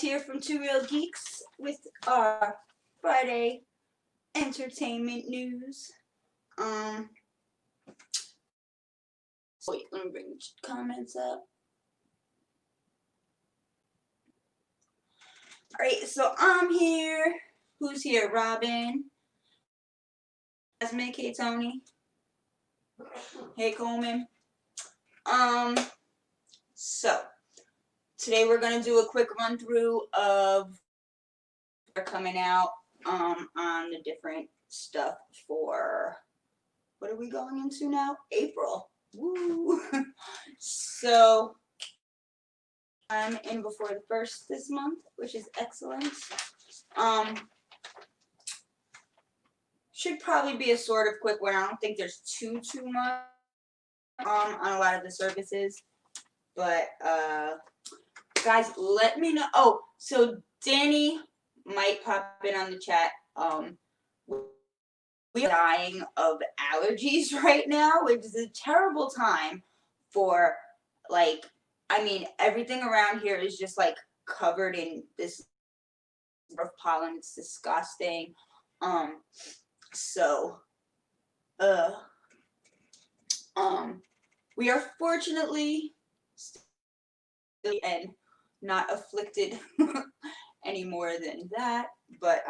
here from Two Real Geeks with our Friday entertainment news. Wait, let me bring the comments up. Alright, so I'm here. Who's here? Robin. Jasmine, K. Tony. Hey, Coleman. So today we're gonna do a quick run through of coming out on the different stuff for, what are we going into now? April. Woo! So I'm in before the first this month, which is excellent. Should probably be a sort of quick one. I don't think there's too much on a lot of the services, but guys, let me know. Oh, so Danny might pop in on the chat. We're dying of allergies right now, which is a terrible time for, like, I mean, everything around here is just like covered in this pollen. It's disgusting. So we are fortunately still and not afflicted any more than that, but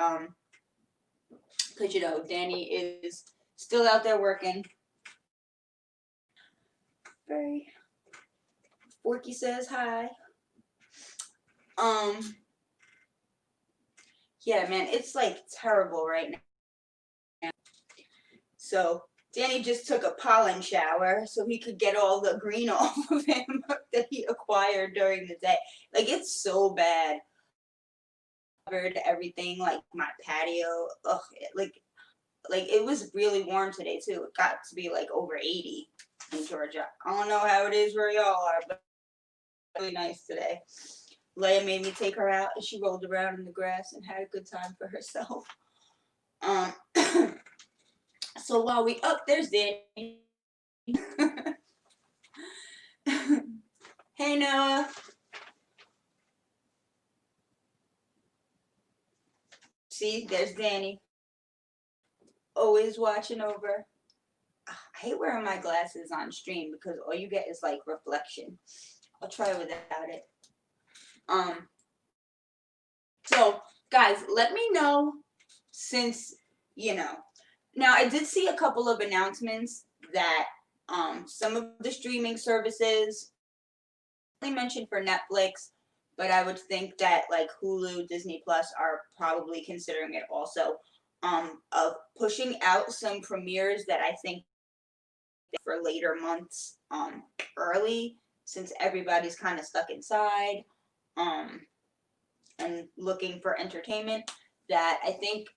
because, you know, Danny is still out there working. Very. Forky says hi. Yeah, man, it's like terrible right now. So Danny just took a pollen shower so he could get all the green off of him that he acquired during the day. Like, it's so bad. Covered everything, like my patio. Ugh, like it was really warm today too. It got to be like over 80 in Georgia. I don't know how it is where y'all are, but really nice today. Leia made me take her out and she rolled around in the grass and had a good time for herself. So while we up, there's Danny. Hey Noah. See, there's Danny. Always watching over. I hate wearing my glasses on stream because all you get is like reflection. I'll try without it. So guys, let me know, since, you know, now I did see a couple of announcements that some of the streaming services, they mentioned for Netflix, but I would think that like Hulu, Disney Plus are probably considering it also, of pushing out some premieres that I think for later months early, since everybody's kind of stuck inside and looking for entertainment, that I think,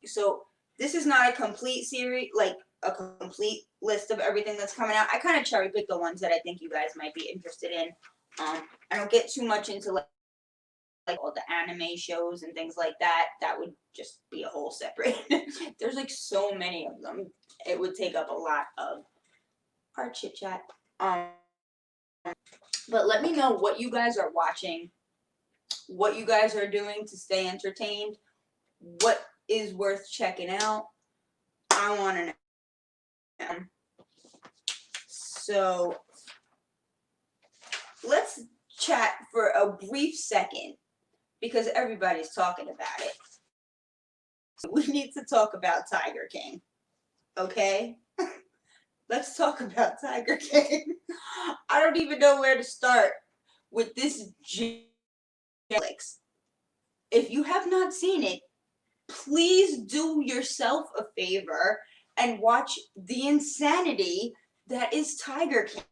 so this is not a complete series, like a complete list of everything that's coming out. I kind of cherry pick the ones that I think you guys might be interested in. I don't get too much into like all the anime shows and things like that. That would just be a whole separate. There's like so many of them. It would take up a lot of our chit chat. But let me know what you guys are watching, what you guys are doing to stay entertained, what is worth checking out. I want to know. So let's chat for a brief second because everybody's talking about it. So we need to talk about Tiger King. Okay? Let's talk about Tiger King. I don't even know where to start with this Netflix. If you have not seen it, please do yourself a favor and watch the insanity that is Tiger King.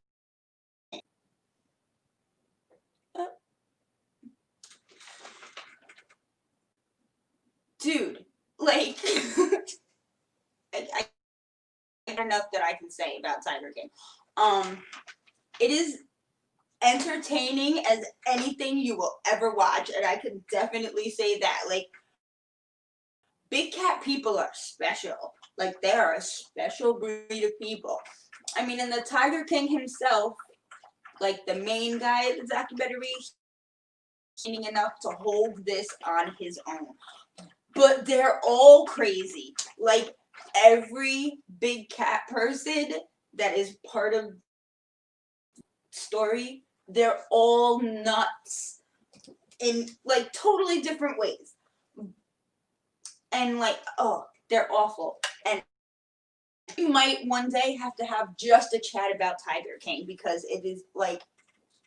Dude, like, I enough that I can say about Tiger King. It is entertaining as anything you will ever watch, and I can definitely say that. Like, big cat people are special. Like, they are a special breed of people. I mean, and the Tiger King himself, like the main guy of the documentary, enough to hold this on his own. But they're all crazy. Like, every big cat person that is part of the story, they're all nuts in, like, totally different ways. And, like, oh, they're awful. And we might one day have to have just a chat about Tiger King because it is, like,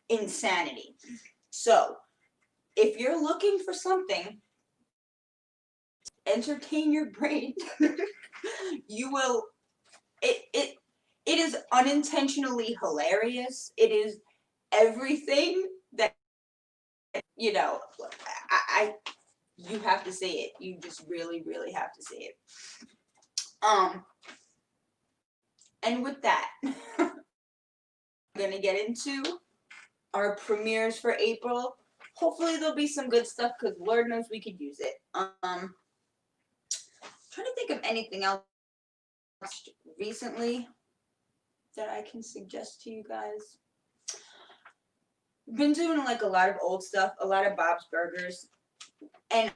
insanity. So, if you're looking for something, entertain your brain. You will. It is unintentionally hilarious. It is everything that, you know. I you have to see it. You just really, really have to see it. And with that, I'm gonna get into our premieres for April. Hopefully there'll be some good stuff because Lord knows we could use it. Trying to think of anything else recently that I can suggest to you guys. Been doing like a lot of old stuff, a lot of Bob's Burgers, and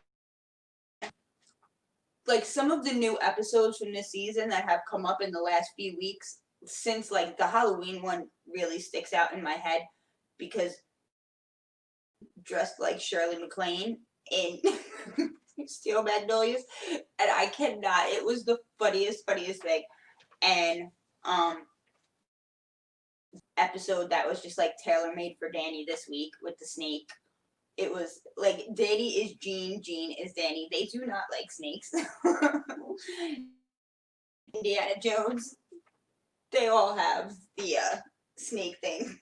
like some of the new episodes from this season that have come up in the last few weeks, since like the Halloween one really sticks out in my head because dressed like Shirley MacLaine in Steel Magnolias, and I cannot. It was the funniest thing, and episode that was just like tailor made for Danny this week with the snake. It was like Danny is Jean, Jean is Danny. They do not like snakes. Indiana Jones, they all have the snake thing.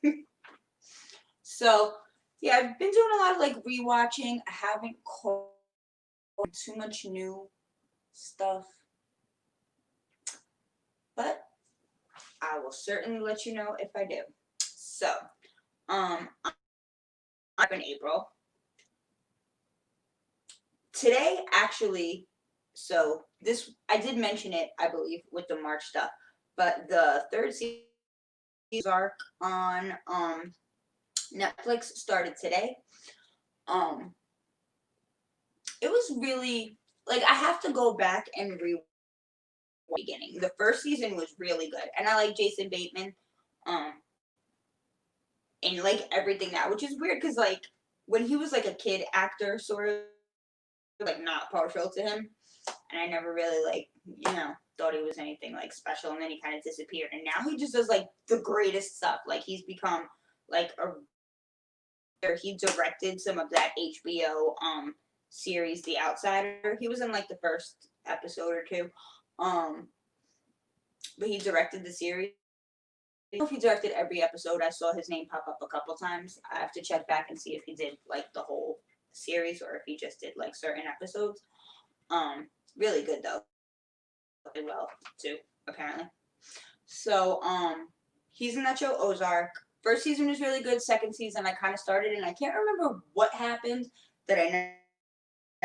So yeah, I've been doing a lot of like rewatching. I haven't caught too much new stuff, but I will certainly let you know if I do. So, I'm in April. Today, actually, so this, I did mention it, I believe, with the March stuff, but the third season arc on Netflix started today. It was really, like, I have to go back and re beginning. The first season was really good, and I like Jason Bateman, and like everything now, which is weird because like when he was like a kid actor, sort of like not partial to him, and I never really like thought he was anything like special, and then he kind of disappeared, and now he just does like the greatest stuff. Like he's become like he directed some of that HBO series The Outsider. He was in like the first episode or two. But he directed the series. I don't know if he directed every episode. I saw his name pop up a couple times. I have to check back and see if he did like the whole series or if he just did like certain episodes. Really good though. Really well too, apparently. So, he's in that show Ozark. First season was really good. Second season I kind of started and I can't remember what happened that I never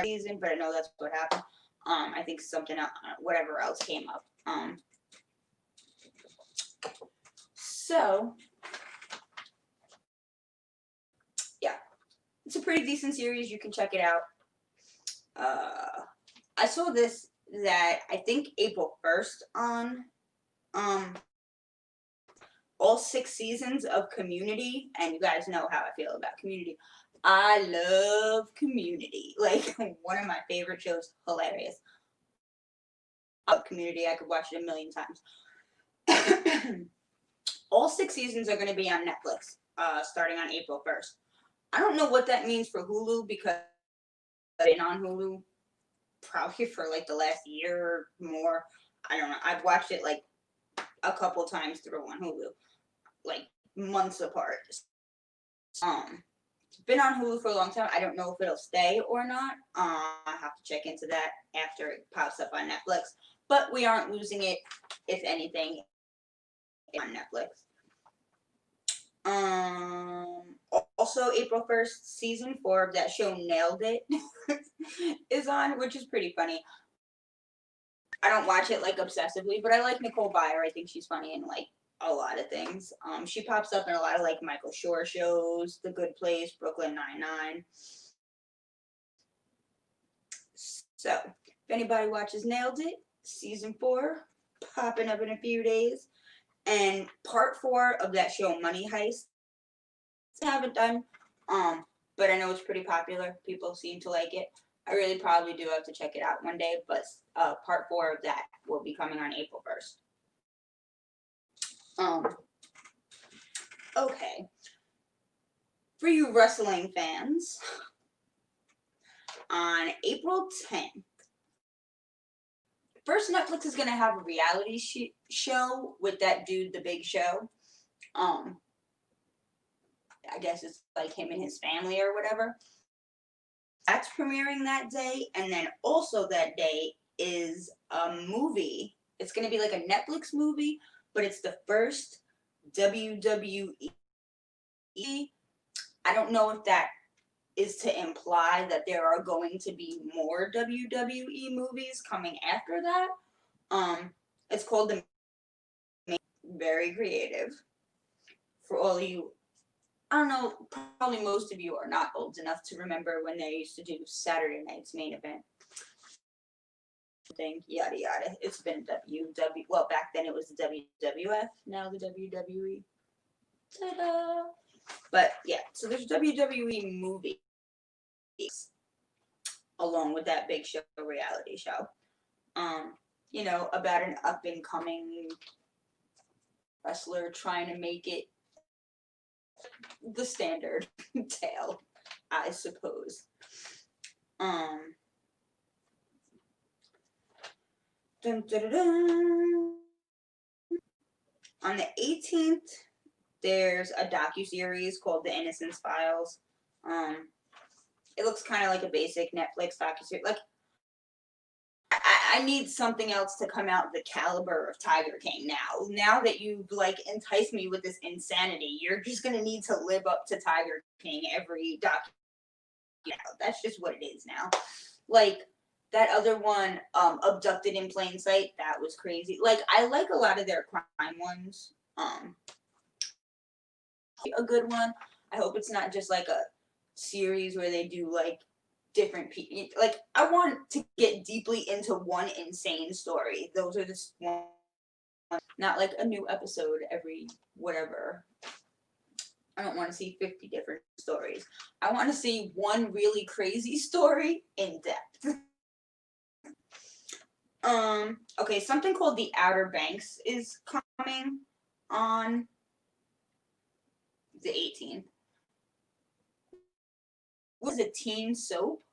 season, but I know that's what happened. I think something else, whatever else came up. So yeah, it's a pretty decent series. You can check it out. I saw this that I think April 1st on all 6 seasons of Community, and you guys know how I feel about Community. I love Community. Like, one of my favorite shows. Hilarious. I love Community. I could watch it a million times. All 6 seasons are going to be on Netflix, starting on April 1st. I don't know what that means for Hulu because I've been on Hulu probably for like the last year or more. I don't know. I've watched it like a couple times through on Hulu, like months apart. It's been on Hulu for a long time. I don't know if it'll stay or not. I have to check into that after it pops up on Netflix. But we aren't losing it, if anything, on Netflix. Also, April 1st, season 4 of that show Nailed It is on, which is pretty funny. I don't watch it like obsessively, but I like Nicole Byer. I think she's funny in like a lot of things. She pops up in a lot of like Michael Schur shows, The Good Place, Brooklyn Nine-Nine. So, if anybody watches Nailed It, season 4, popping up in a few days. And part 4 of that show, Money Heist, I haven't done, but I know it's pretty popular. People seem to like it. I really probably do have to check it out one day, but part 4 of that will be coming on April 1st. Okay. For you wrestling fans, on April 10th, first Netflix is going to have a reality show with that dude, The Big Show. I guess it's like him and his family or whatever. That's premiering that day, and then also that day is a movie. It's going to be like a Netflix movie, but it's the first WWE. I don't know if that is to imply that there are going to be more WWE movies coming after that. It's called The Very creative. For all of you, I don't know, probably most of you are not old enough to remember when they used to do Saturday night's main event. Thing, yada yada. It's been WW. Well, back then it was the WWF. Now the WWE. Ta-da! But yeah, so there's WWE movies along with that Big Show reality show. You know, about an up and coming wrestler trying to make it the standard tale, I suppose. Dun, dun, dun, dun. On the 18th, there's a docuseries called The Innocence Files. It looks kind of like a basic Netflix docuseries. Like, I need something else to come out the caliber of Tiger King now. Now that you've like enticed me with this insanity, you're just gonna need to live up to Tiger King every docu. You know, that's just what it is now. Like that other one, Abducted in Plain Sight, that was crazy. Like I like a lot of their crime ones. A good one. I hope it's not just like a series where they do like different people. Like I want to get deeply into one insane story. Those are just one, not like a new episode every whatever. I don't want to see 50 different stories. I want to see one really crazy story in depth. Okay, something called The Outer Banks is coming on the 18th. Was a teen soap.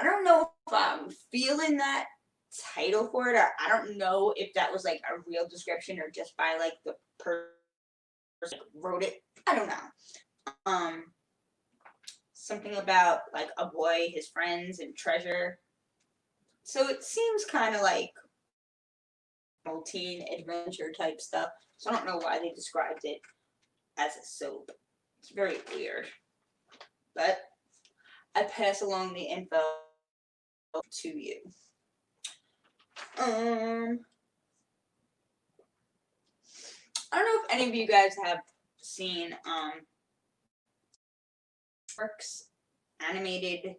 I don't know if I'm feeling that title for it. I don't know if that was like a real description or just by like the person wrote it. I don't know. Something about like a boy, his friends, and treasure. So it seems kind of like teen adventure type stuff. So I don't know why they described it as a soap. It's very weird. But I pass along the info to you. I don't know if any of you guys have seen Works animated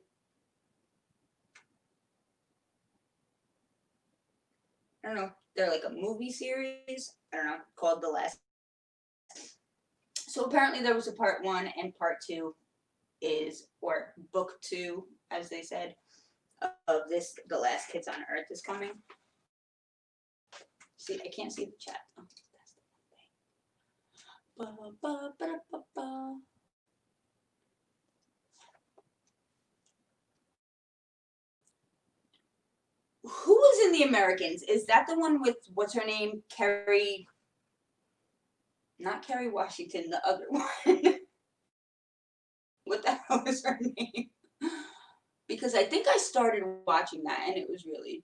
I don't know, they're like a movie series, I don't know, called The Last. So apparently there was a part 1 and part 2 is, or book 2, as they said, of this, The Last Kids on Earth is coming. See, I can't see the chat. Oh, that's the one thing. Ba, ba, ba, ba, ba. Who was in The Americans? Is that the one with, what's her name? Kerry, not Kerry Washington, the other one. What the hell is her name? Because I think I started watching that and it was really...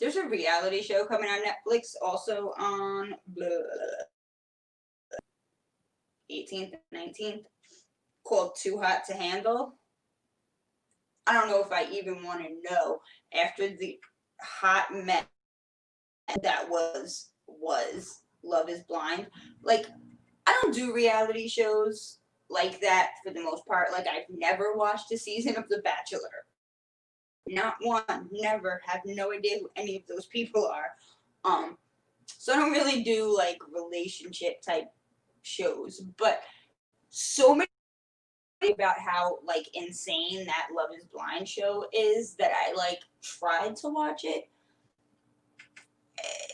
There's a reality show coming on Netflix also on 18th and 19th called Too Hot to Handle. I don't know if I even want to know after the hot mess that was Love is Blind. Like, I don't do reality shows like that for the most part. Like, I've never watched a season of The Bachelor. Not one. Never. Have no idea who any of those people are. So I don't really do like relationship type shows, but so many about how like insane that Love is Blind show is that I like tried to watch it.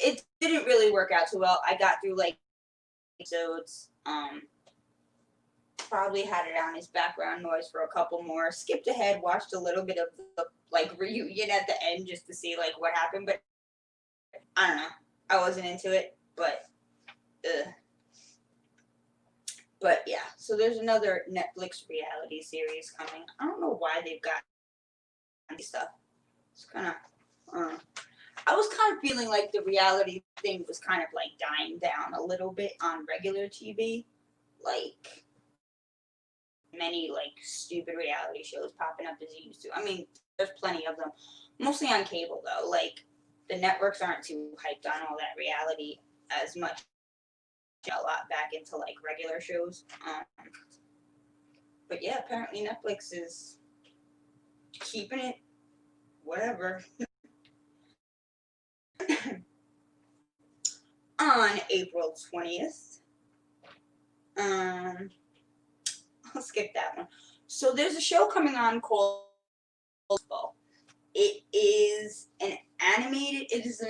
It didn't really work out too well. I got through like episodes, probably had it on as background noise for a couple more, skipped ahead, watched a little bit of the like reunion at the end just to see like what happened, but I don't know. I wasn't into it, but yeah, so there's another Netflix reality series coming. I don't know why they've got these stuff. It's kind of, I was kind of feeling like the reality thing was kind of like dying down a little bit on regular TV. Like, many like stupid reality shows popping up as you used to. I mean, there's plenty of them. Mostly on cable though. Like, the networks aren't too hyped on all that reality as much. A lot back into like regular shows. But yeah, apparently Netflix is keeping it whatever. On April 20th. I'll skip that one. So there's a show coming on called It is an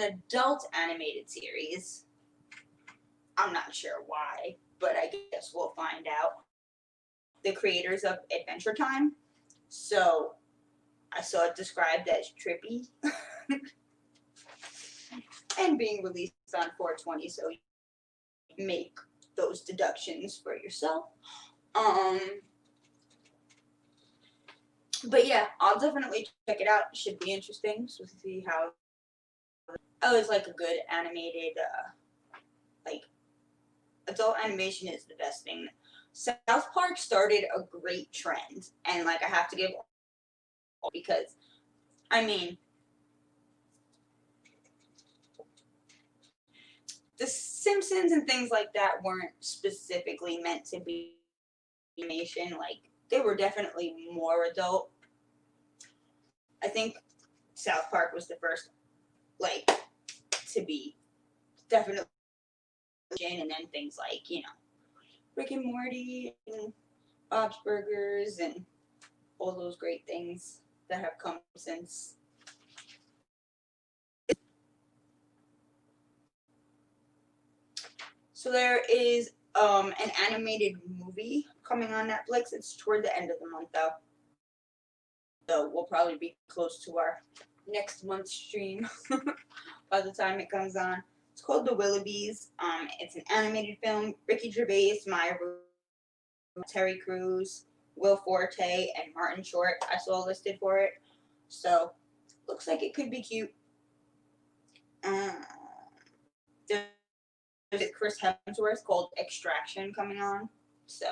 adult animated series. I'm not sure why, but I guess we'll find out. The creators of Adventure Time. So I saw it described as trippy. And being released on 420, so you make those deductions for yourself. But yeah, I'll definitely check it out. It should be interesting. So see how. I always like a good animated, like, adult animation is the best thing. South Park started a great trend, and like I have to give, because I mean, The Simpsons and things like that weren't specifically meant to be animation. Like, they were definitely more adult. I think South Park was the first, like, to be definitely, and then things like, Rick and Morty and Bob's Burgers and all those great things that have come since. So there is an animated movie coming on Netflix. It's toward the end of the month though. So we'll probably be close to our next month's stream by the time it comes on. It's called The Willoughbys. It's an animated film. Ricky Gervais, Maya Rudolph, Terry Crews, Will Forte, and Martin Short I saw listed for it. So looks like it could be cute. There's Chris Hemsworth called Extraction coming on. So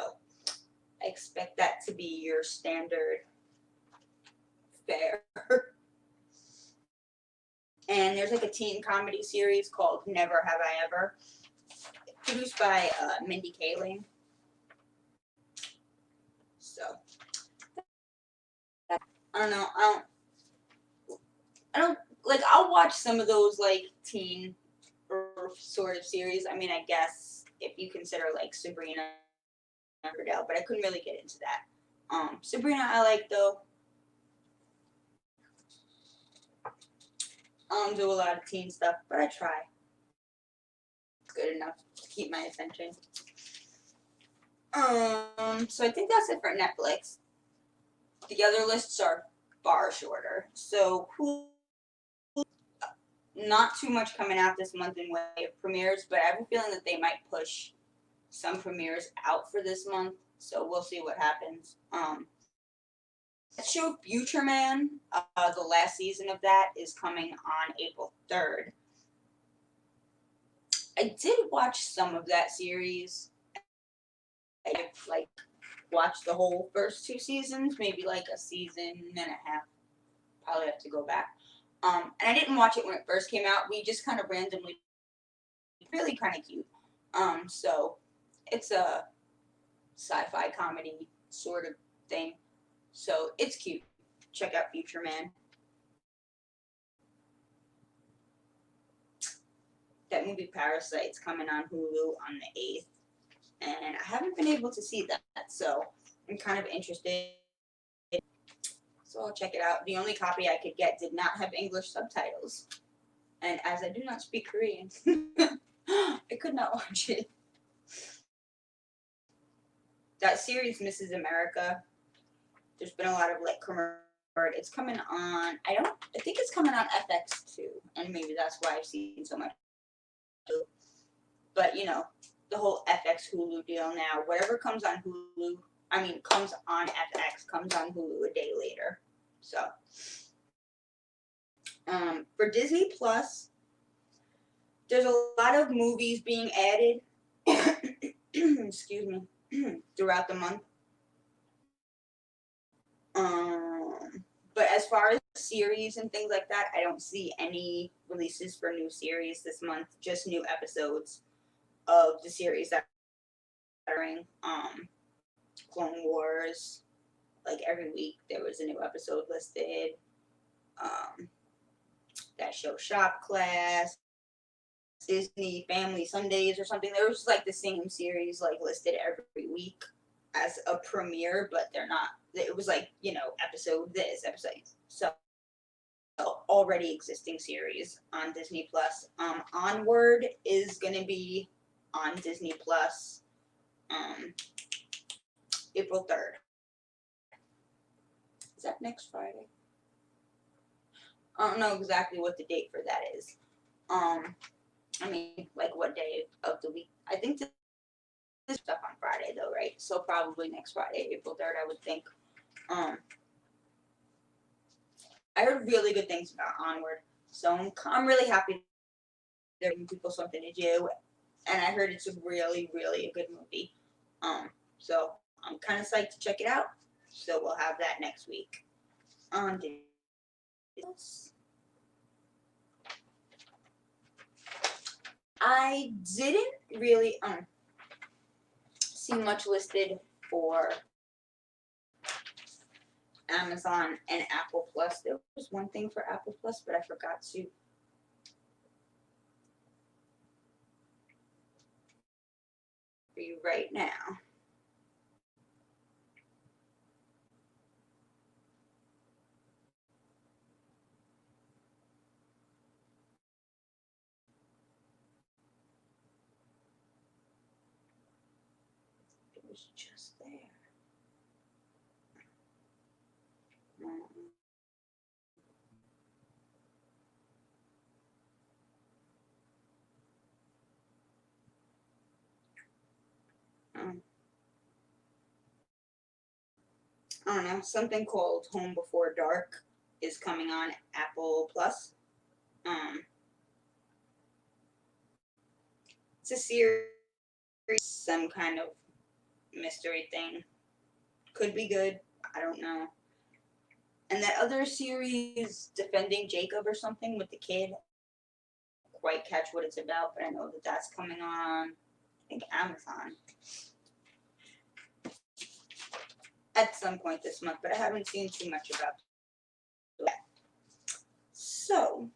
I expect that to be your standard fare. And there's like a teen comedy series called Never Have I Ever, produced by Mindy Kaling. So I don't know. I don't like. I'll watch some of those like teen sort of series. I mean, I guess if you consider like Sabrina and Riverdale, but I couldn't really get into that. Sabrina I like though. I don't do a lot of teen stuff, but I try. It's good enough to keep my attention. So I think that's it for Netflix. The other lists are far shorter. So not too much coming out this month in way of premieres, but I have a feeling that they might push some premieres out for this month. So we'll see what happens. The show Future Man, the last season of that is coming on April 3rd. I did watch some of that series. I like watched the whole first 2 seasons, maybe like a season and a half. Probably have to go back. And I didn't watch it when it first came out. We just kind of randomly, really kind of cute. So it's a sci-fi comedy sort of thing. So it's cute. Check out Future Man. That movie Parasite's coming on Hulu on the 8th. And I haven't been able to see that, so I'm kind of interested. So I'll check it out. The only copy I could get did not have English subtitles. And as I do not speak Korean, I could not watch it. That series, Mrs. America, there's been a lot of like commercial. It's coming on, I think it's coming on FX too. And maybe that's why I've seen so much. But you know, the whole FX Hulu deal now, whatever comes on Hulu, comes on FX, comes on Hulu a day later. So, for Disney Plus, there's a lot of movies being added, excuse me, throughout the month. But as far as series and things like that, I don't see any releases for new series this month, just new episodes of the series that are airing. Clone Wars, like every week there was a new episode listed. That show Shop Class, Disney Family Sundays or something. There was like the same series like listed every week as a premiere, but they're not. It was like, you know, episode this, episode. So already existing series on Disney Plus. Onward is gonna be on Disney Plus April 3rd. Is that next Friday? I don't know exactly what the date for that is. Like what day of the week? I think this stuff on Friday though, right? So probably next Friday, April 3rd, I would think. I heard really good things about Onward, so I'm really happy they're giving people something to do, and I heard it's a really, really a good movie. So I'm kind of psyched to check it out. So we'll have that next week. I didn't really see much listed for Amazon and Apple Plus. There was one thing for Apple Plus, but I forgot to for you right now. It was just there. I don't know, something called Home Before Dark is coming on Apple Plus. It's a series, some kind of mystery thing. Could be good. I don't know. And that other series, Defending Jacob or something with the kid, I quite catch what it's about, but I know that that's coming on, I think, Amazon at some point this month, but I haven't seen too much about that. So,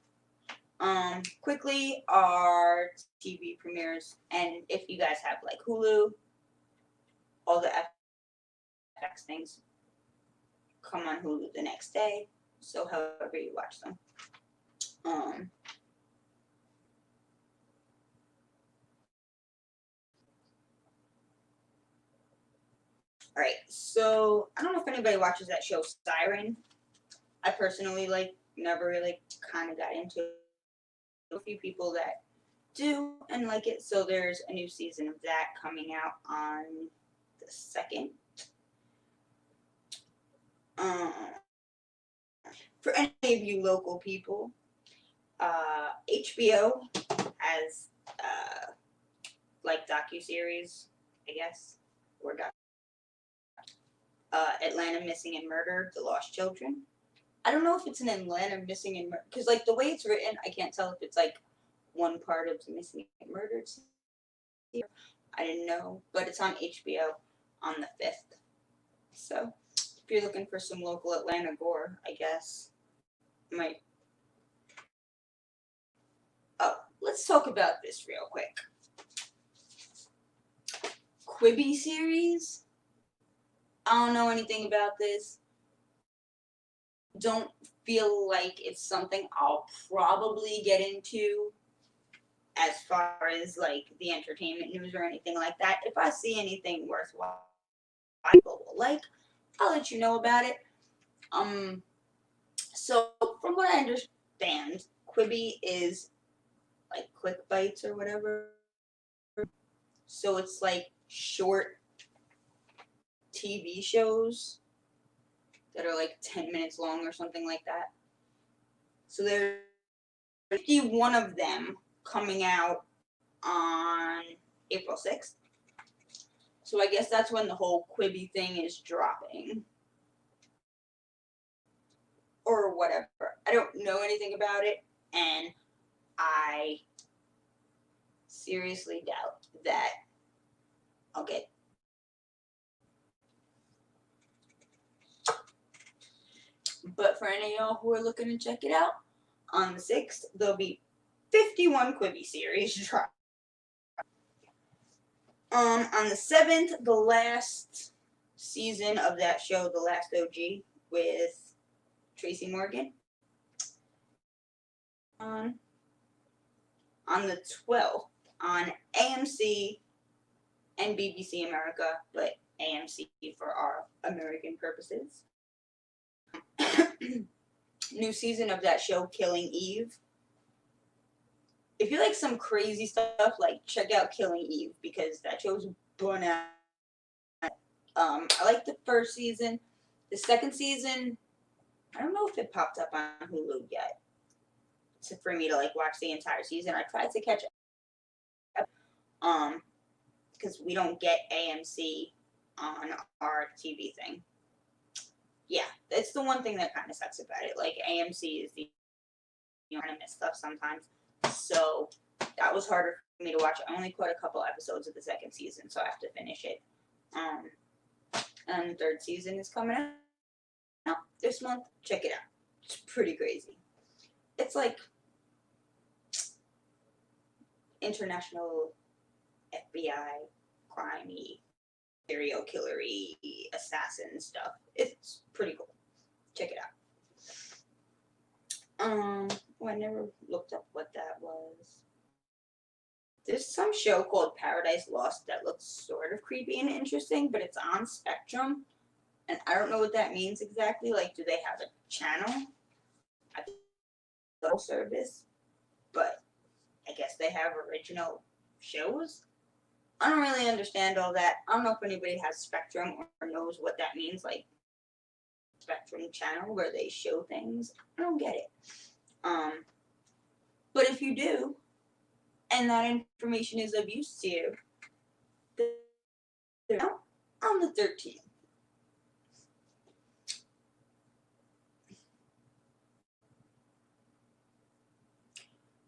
quickly, our TV premieres, and if you guys have like Hulu, all the FX things come on Hulu the next day, so however you watch them. Alright, so I don't know if anybody watches that show Siren. I personally never really kind of got into it. A few people that do and like it, so there's a new season of that coming out on the 2nd. For any of you local people, HBO has like docuseries, I guess, or Atlanta Missing and Murder, The Lost Children. I don't know if it's an Atlanta missing and murder, because like the way it's written, I can't tell if it's like one part of the missing and murdered series. I didn't know, but it's on HBO on the 5th. So if you're looking for some local Atlanta gore, I guess might. Oh, let's talk about this real quick. Quibi series. I don't know anything about this. Don't feel like it's something I'll probably get into as far as like the entertainment news or anything like that. If I see anything worthwhile people will like, I'll let you know about it. So from what I understand, Quibi is like quick bites or whatever. So it's like short TV shows that are like 10 minutes long or something like that. So there's 51 of them coming out on April 6th. So I guess that's when the whole Quibi thing is dropping. Or whatever. I don't know anything about it, and I seriously doubt that I'll get. But for any of y'all who are looking to check it out, on the 6th, there'll be 51 Quibi series drop. On the 7th, the last season of that show, The Last OG, with Tracy Morgan. On the 12th, on AMC and BBC America, but AMC for our American purposes. New season of that show, Killing Eve. If you like some crazy stuff, like check out Killing Eve because that show's bananas. I like the first season. The second season, I don't know if it popped up on Hulu yet. For me to like watch the entire season, I tried to catch up. Because we don't get AMC on our TV thing. Yeah, that's the one thing that kind of sucks about it. Like AMC is the kind of miss stuff sometimes. So that was harder for me to watch. I only caught a couple episodes of the second season, so I have to finish it. And the third season is coming out this month. Check it out. It's pretty crazy. It's like international FBI crimey, serial killery, assassin stuff. It's pretty cool. Check it out. I never looked up what that was. There's some show called Paradise Lost that looks sort of creepy and interesting, but it's on Spectrum, and I don't know what that means exactly. Like, do they have a channel at the service? But I guess they have original shows. I don't really understand all that. I don't know if anybody has Spectrum or knows what that means, like Spectrum channel where they show things. I don't get it. But if you do, and that information is of use to you, they're out on the 13th.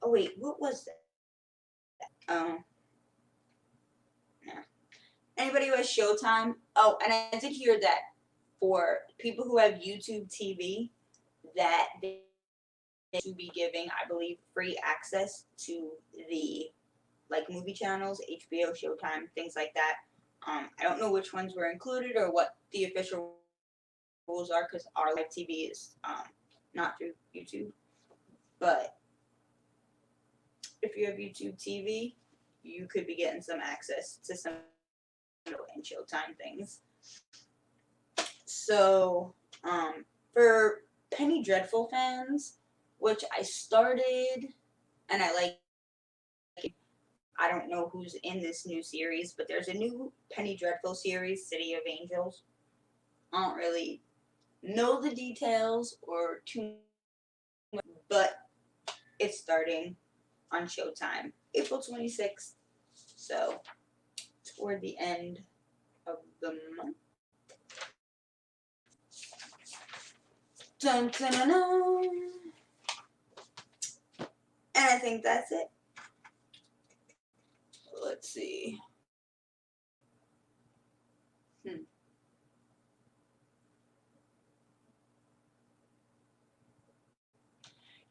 Oh wait, what was that? No. Anybody who has Showtime? Oh, and I did hear that for people who have YouTube TV, that they to be giving, I believe, free access to the like movie channels, HBO, Showtime, things like that. I don't know which ones were included or what the official rules are because our live TV is not through YouTube. But if you have YouTube TV, you could be getting some access to some and Showtime things. So for Penny Dreadful fans, which I started and I like, I don't know who's in this new series, but there's a new Penny Dreadful series, City of Angels. I don't really know the details or too much, but it's starting on Showtime April 26th. So toward the end of the month. Dun, dun, dun, dun. And I think that's it. Let's see.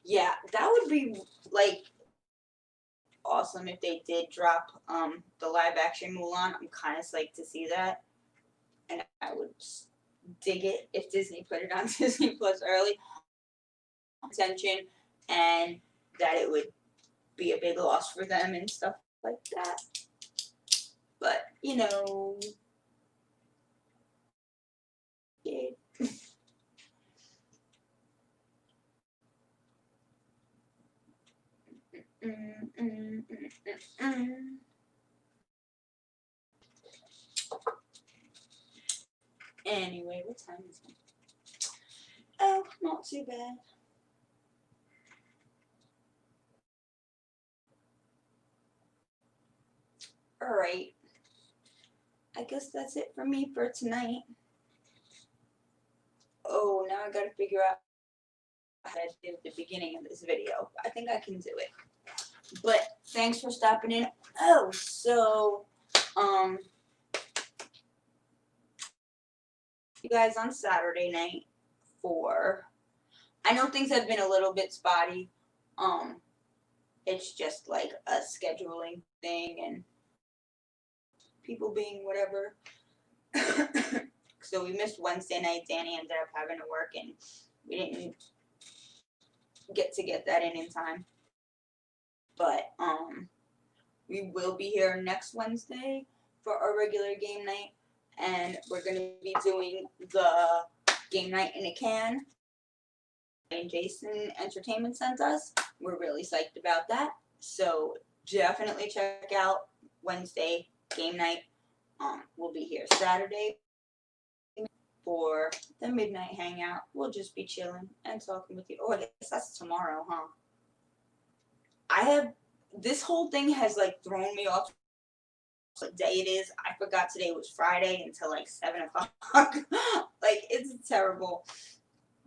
Yeah, that would be like awesome if they did drop the live action Mulan. I'm kind of psyched to see that, and I would dig it if Disney put it on Disney Plus early. Attention, and that it would be a big loss for them and stuff like that. But you know, yeah. Anyway, what time is it? Oh, not too bad. Alright. I guess that's it for me for tonight. Oh, now I gotta figure out how to do the beginning of this video. I think I can do it. But thanks for stopping in. Oh, so you guys on Saturday night for, I know things have been a little bit spotty. It's just like a scheduling thing and people being whatever. So we missed Wednesday night. Danny ended up having to work and we didn't get that in time. But we will be here next Wednesday for our regular game night, and we're gonna be doing the game night in a can. And Jason Entertainment sent us. We're really psyched about that. So definitely check out Wednesday game night. We'll be here Saturday for the midnight hangout. We'll just be chilling and talking with you. Oh, I guess that's tomorrow, huh? This whole thing has like thrown me off what day it is. I forgot today was Friday until like 7 o'clock. Like, it's terrible.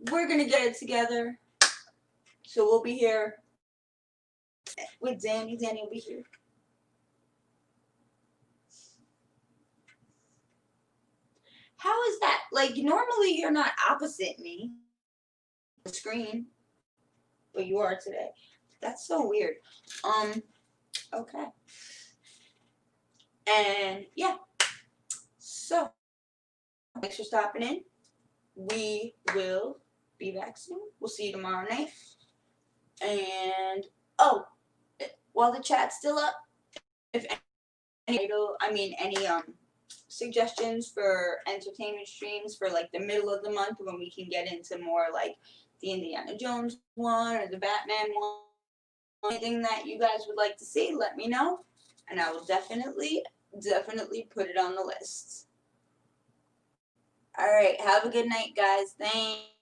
We're gonna get it together. So we'll be here with Danny. Danny will be here. How is that? Like, normally you're not opposite me. The screen. But you are today. That's so weird. Okay. And yeah. So thanks for stopping in. We will be back soon. We'll see you tomorrow night. And while the chat's still up, if any suggestions for entertainment streams for like the middle of the month when we can get into more like the Indiana Jones one or the Batman one, anything that you guys would like to see, let me know, and I will definitely put it on the list. All right, have a good night, guys. Thanks.